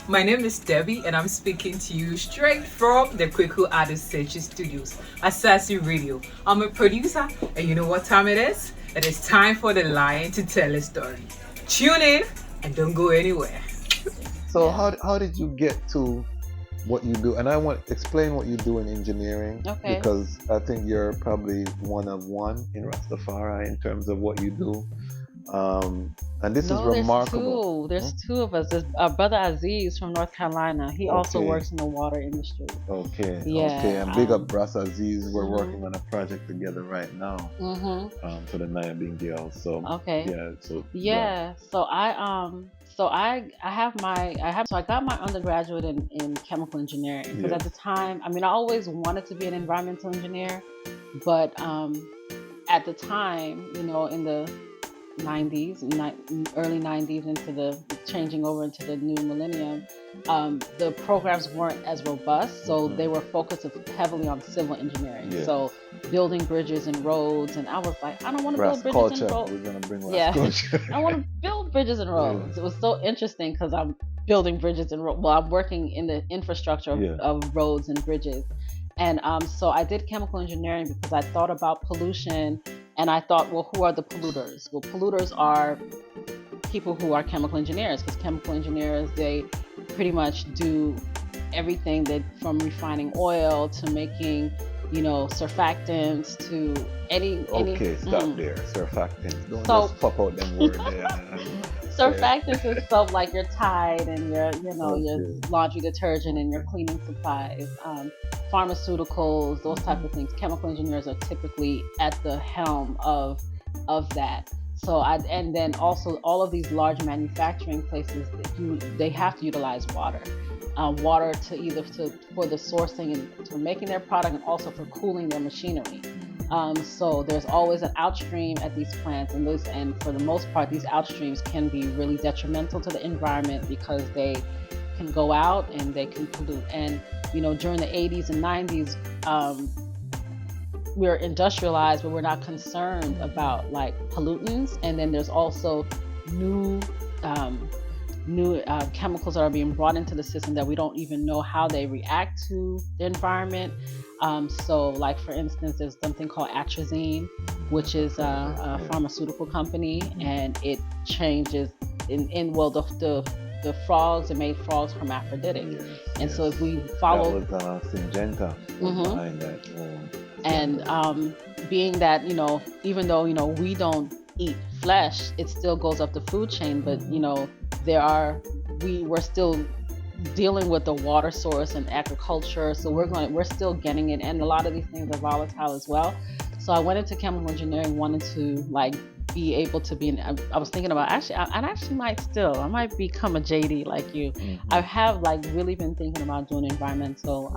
My name is Debbie, and I'm speaking to you straight from the Kweku Artist Search Studios at Sassy Radio. I'm a producer, and you know what time it is? It is time for the lion to tell a story. Tune in and don't go anywhere. So how did you get to what you do? And I want to explain what you do in engineering, Okay. because I think you're probably one of one in Rastafari in terms of what you do. And this is remarkable. There's two of us. There's brother Aziz from North Carolina. He also Okay. works in the water industry. Okay, Yeah, okay. And big up Ras Aziz. We're working on a project together right now for the Naya Being Girls. So Okay. yeah, so Yeah. So I got my undergraduate in chemical engineering because Yeah. at the time, I mean, I always wanted to be an environmental engineer, but at the time, you know, in the 90s, early 90s into the changing over into the new millennium, the programs weren't as robust, so they were focused heavily on civil engineering. Yeah. So building bridges and roads, and I was like, I don't want to build Ras bridges culture. and roads. We're gonna bring Ras Yeah. culture. I want to build bridges and roads. It was so interesting because I'm building bridges and roads. Well, I'm working in the infrastructure of roads and bridges. And so I did chemical engineering because I thought about pollution, and I thought, well, who are the polluters? Well, polluters are people who are chemical engineers, because chemical engineers, they pretty much do everything that from refining oil to making, you know, surfactants to any. Okay, stop there. Surfactants. Don't So- just pop out them word there. Surfactants is stuff like your Tide and your, you know, your Okay. laundry detergent and your cleaning supplies, pharmaceuticals, those type of things. Chemical engineers are typically at the helm of that. So and then also all of these large manufacturing places, they have to utilize water. Water for the sourcing and for making their product, and also for cooling their machinery. So there's always an outstream at these plants, and for the most part, these outstreams can be really detrimental to the environment because they can go out and they can pollute. And you know, during the 80s and 90s, we're industrialized, but we're not concerned about like pollutants. And then there's also new chemicals that are being brought into the system that we don't even know how they react to the environment. So like for instance, there's something called atrazine, which is a pharmaceutical company, and it changes the frogs, it made frogs hermaphroditic. And so if we follow, that was Syngenta behind that. and being that, you know, even though, you know, we don't eat flesh, it still goes up the food chain, but you know, we're still dealing with the water source and agriculture, so we're still getting it, and a lot of these things are volatile as well. So I went into chemical engineering wanting to like be able to be I was thinking about I might become a JD like you. I have like really been thinking about doing environmental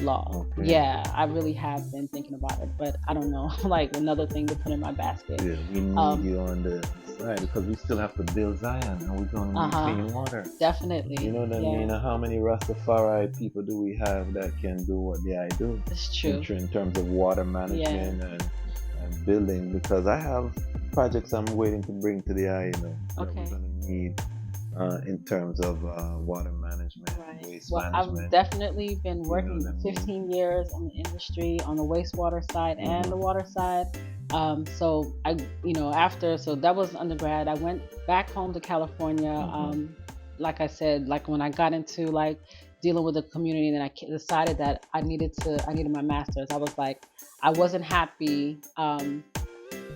law. Okay. Yeah, I really have been thinking about it, but I don't know, like another thing to put in my basket. Yeah, we need you on the side because we still have to build Zion, and we're going to need clean water. Definitely. You know what I mean? How many Rastafari people do we have that can do what they do? It's true. In terms of water management and building, because I have projects I'm waiting to bring to the eye, you know, that we're going to need in terms of water management, waste management. I've definitely been working 15 years in the industry on the wastewater side and the water side. So I, you know, so that was undergrad. I went back home to California. Like I said, like when I got into like dealing with the community, and then I decided that I needed my master's. I was like, I wasn't happy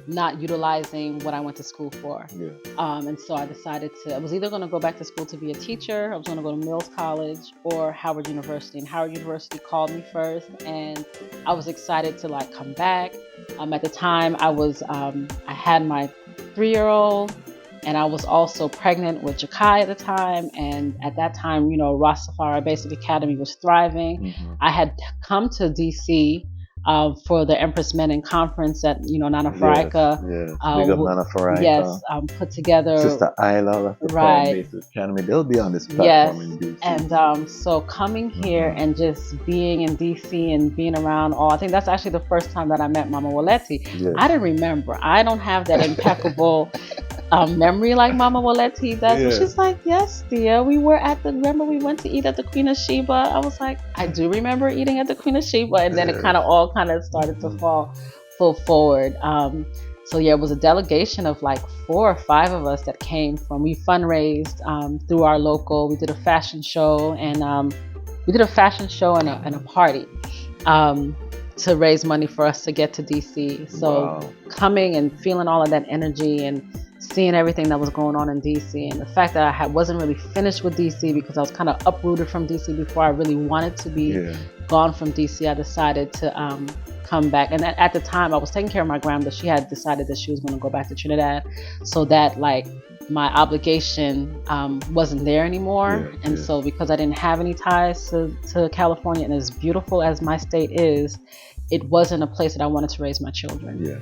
not utilizing what I went to school for. And so I decided I was either going to go back to school to be a teacher, I was going to go to Mills College or Howard University. And Howard University called me first, and I was excited to like come back. At the time I had my 3-year-old, and I was also pregnant with Jakai at the time. And at that time, you know, Rastafari Basic Academy was thriving. I had come to DC for the Empress Menin conference at, you know, Nana Farika. Big up Nana Farika. Yes, put together. Sister Isla, Rastafari Basic Academy. They'll be on this platform in DC. And so coming here and just being in DC and being around I think that's actually the first time that I met Mama Waleti. I didn't remember. I don't have that impeccable memory like Mama Waleti does. Yeah. She's like, yes, dear, remember we went to eat at the Queen of Sheba? I was like, I do remember eating at the Queen of Sheba. And then it kind of started to fall forward. So yeah, it was a delegation of like 4 or 5 of us that came from, we fundraised through our local, we did a fashion show and a party to raise money for us to get to DC. So coming and feeling all of that energy and seeing everything that was going on in DC, and the fact that I wasn't really finished with DC because I was kind of uprooted from DC before I really wanted to be gone from DC, I decided to come back. And at the time I was taking care of my grandmother. She had decided that she was going to go back to Trinidad, so that like my obligation wasn't there anymore. So because I didn't have any ties to California, and as beautiful as my state is, it wasn't a place that I wanted to raise my children.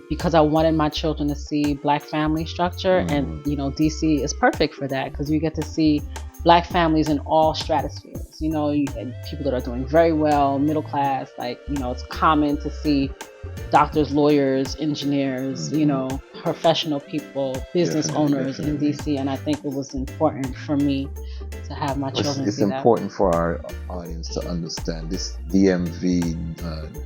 Because I wanted my children to see Black family structure, and DC is perfect for that because you get to see Black families in all stratospheres. People that are doing very well, middle class, it's common to see doctors, lawyers, engineers, professional people, business owners in DC, and I think it was important for me to have my children it's see that. It's important for our audience to understand this DMV,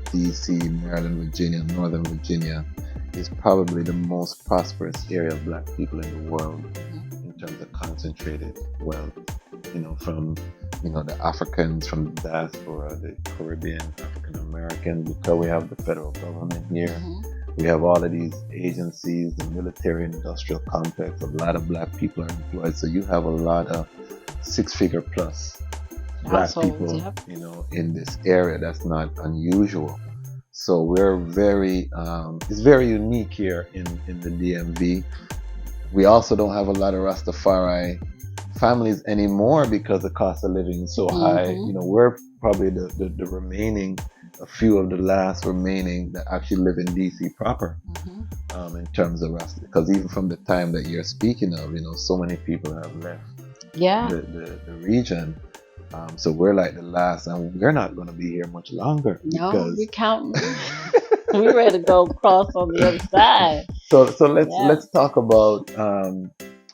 DC, Maryland, Virginia, Northern Virginia is probably the most prosperous area of Black people in the world in terms of concentrated wealth. From the Africans, from the diaspora, the Caribbean, African American, because we have the federal government here. We have all of these agencies, the military industrial complex, a lot of Black people are employed. So you have a lot of 6-figure plus Black people, in this area. That's not unusual. So we're it's very unique here in the DMV. We also don't have a lot of Rastafari families anymore because the cost of living is so high. We're probably the remaining, a few of the last remaining that actually live in DC proper, in terms of Rasta. Because even from the time that you're speaking of, so many people have left the region. So we're like the last, and we're not going to be here much longer. No, we count. We're ready to go across on the other side. So let's talk about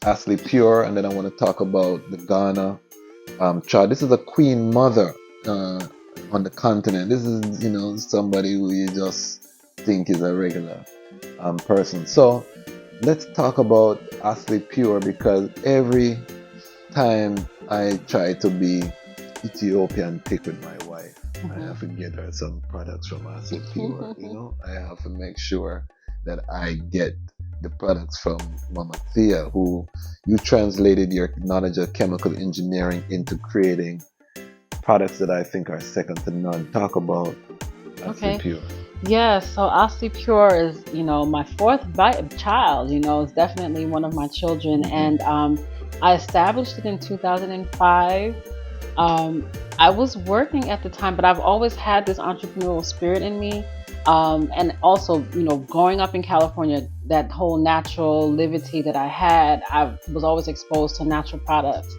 Ashley Pure, and then I want to talk about the Ghana child. This is a Queen Mother on the continent. This is somebody who you just think is a regular person. So let's talk about Ashley Pure, because every time I try to be Ethiopian thick with my wife, I have to get her some products from Ashley Pure. I have to make sure that I get the products from Mama Thea, who you translated your knowledge of chemical engineering into creating products that I think are second to none. Talk about Ashley Pure. Yeah, so Ashley Pure is, my 4th child. It's definitely one of my children, and I established it in 2005. I was working at the time, but I've always had this entrepreneurial spirit in me. And also, growing up in California, that whole natural liberty that I had, I was always exposed to natural products.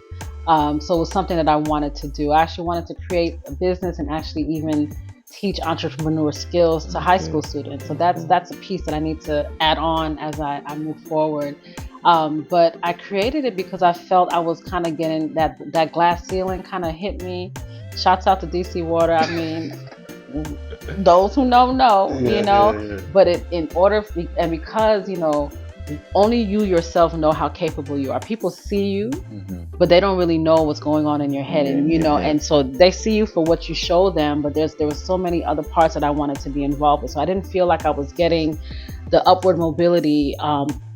So it was something that I wanted to do. I actually wanted to create a business and actually even teach entrepreneur skills to high school students. So that's a piece that I need to add on as I move forward. But I created it because I felt I was kind of getting that glass ceiling kind of hit me. Shouts out to DC Water. I mean, those who know, but because only you yourself know how capable you are. People see you, but they don't really know what's going on in your head, and and so they see you for what you show them, but there was so many other parts that I wanted to be involved with. So I didn't feel like I was getting the upward mobility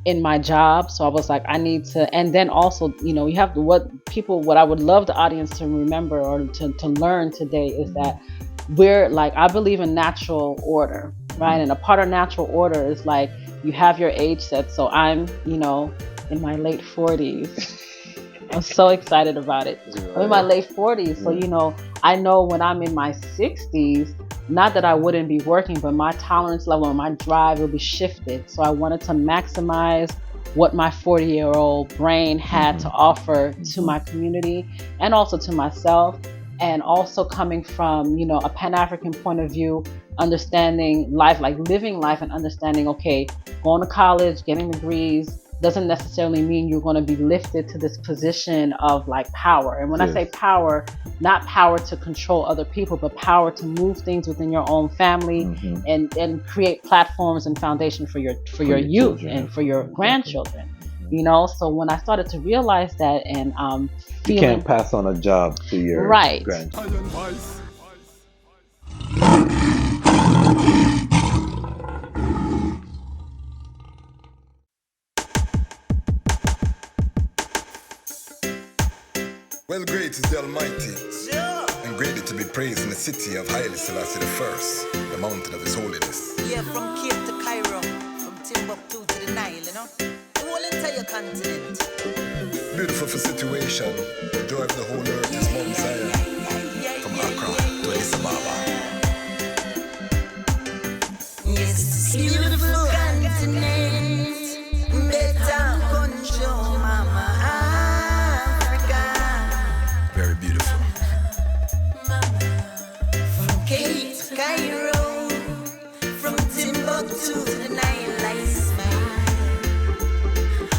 in my job. So I was like, I need to, and then also, you have what I would love the audience to remember or to learn today is that we're like, I believe in natural order, right? And a part of natural order is like, you have your age set. So I'm, in my late 40s. I'm so excited about it. I'm in my late 40s. So, I know when I'm in my 60s, not that I wouldn't be working, but my tolerance level and my drive will be shifted. So I wanted to maximize what my 40-year-old brain had to offer to my community and also to myself. And also coming from, a Pan-African point of view, understanding life, like living life and understanding, okay, going to college, getting degrees, doesn't necessarily mean you're going to be lifted to this position of like power. And when I say power, not power to control other people, but power to move things within your own family and create platforms and foundation for your youth and for your grandchildren. You know, so when I started to realize that, and you can't pass on a job to your grandchildren. Well, great is the Almighty, and greatly to be praised in the city of Haile Selassie I, the mountain of His holiness. Yeah, from Cape to Cairo, from Timbuktu to the Nile, you know, the whole entire continent. Beautiful for situation, the joy of the whole earth is Mount Zion, from Accra to Addis Ababa. Yes, it's a beautiful continent, better control, Mama Africa. Very beautiful. From Cape to Cairo, from Timbuktu to the Nile, I smile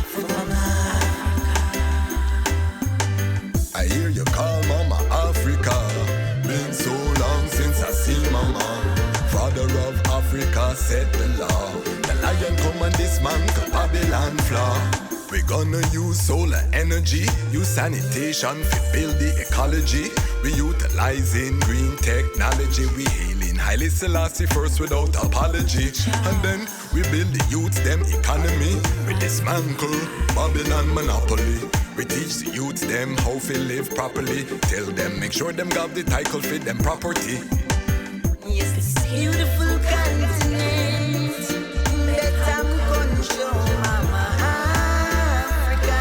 for Mama Africa. I hear you call Mama Africa. Been so long since I seen Mama. Father of Africa set the law. The lion come and dismantle Babylon flaw. We gonna use solar energy, use sanitation to build the ecology. We utilizing green technology. We hailing Haile Selassie first without apology. And then we build the youths them economy. We dismantle Babylon monopoly. We teach the youths them how to live properly. Tell them make sure them got the title for them property. Yes, this beautiful continent, better control, Mama Africa.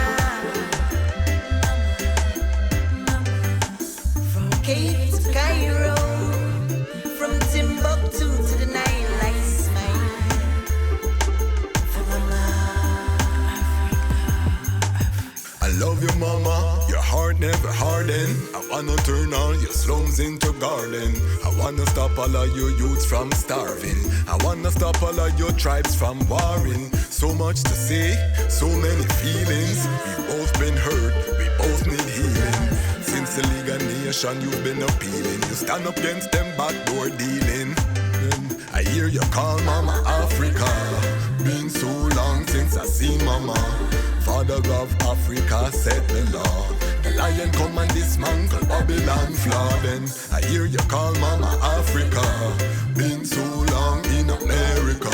From Cape to Cairo, from Timbuktu to the Nile, I smile for Mama Africa. I love you, Mama. Your heart never harden. I wanna turn all your slums into garden. I wanna stop all of your youths from starving. I wanna stop all of your tribes from warring. So much to say, so many feelings. We both been hurt, we both need healing. Since the League of Nations, you've been appealing. You stand up against them backdoor dealing. I hear you call Mama Africa. Been so long since I seen Mama. Father of Africa set the law. The lion come and dismantle Babylon flaw. Then I hear you call Mama Africa. Been so long in America.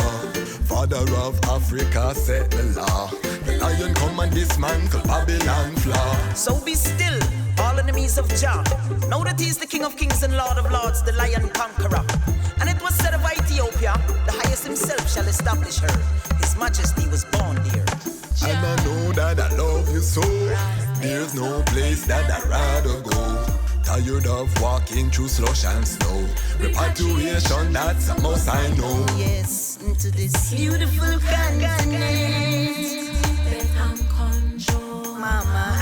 Father of Africa set the law. The lion come and dismantle Babylon flaw. So be still, all enemies of Jah. Know that He's the King of Kings and Lord of Lords, the Lion Conqueror. And it was said of Ethiopia, the highest himself shall establish her. His Majesty was born there. And I know that I love you so. There's no place that I'd rather go. Tired of walking through slush and snow. Repatriation, that's the most I know. Yes, into this beautiful continent, better control, Mama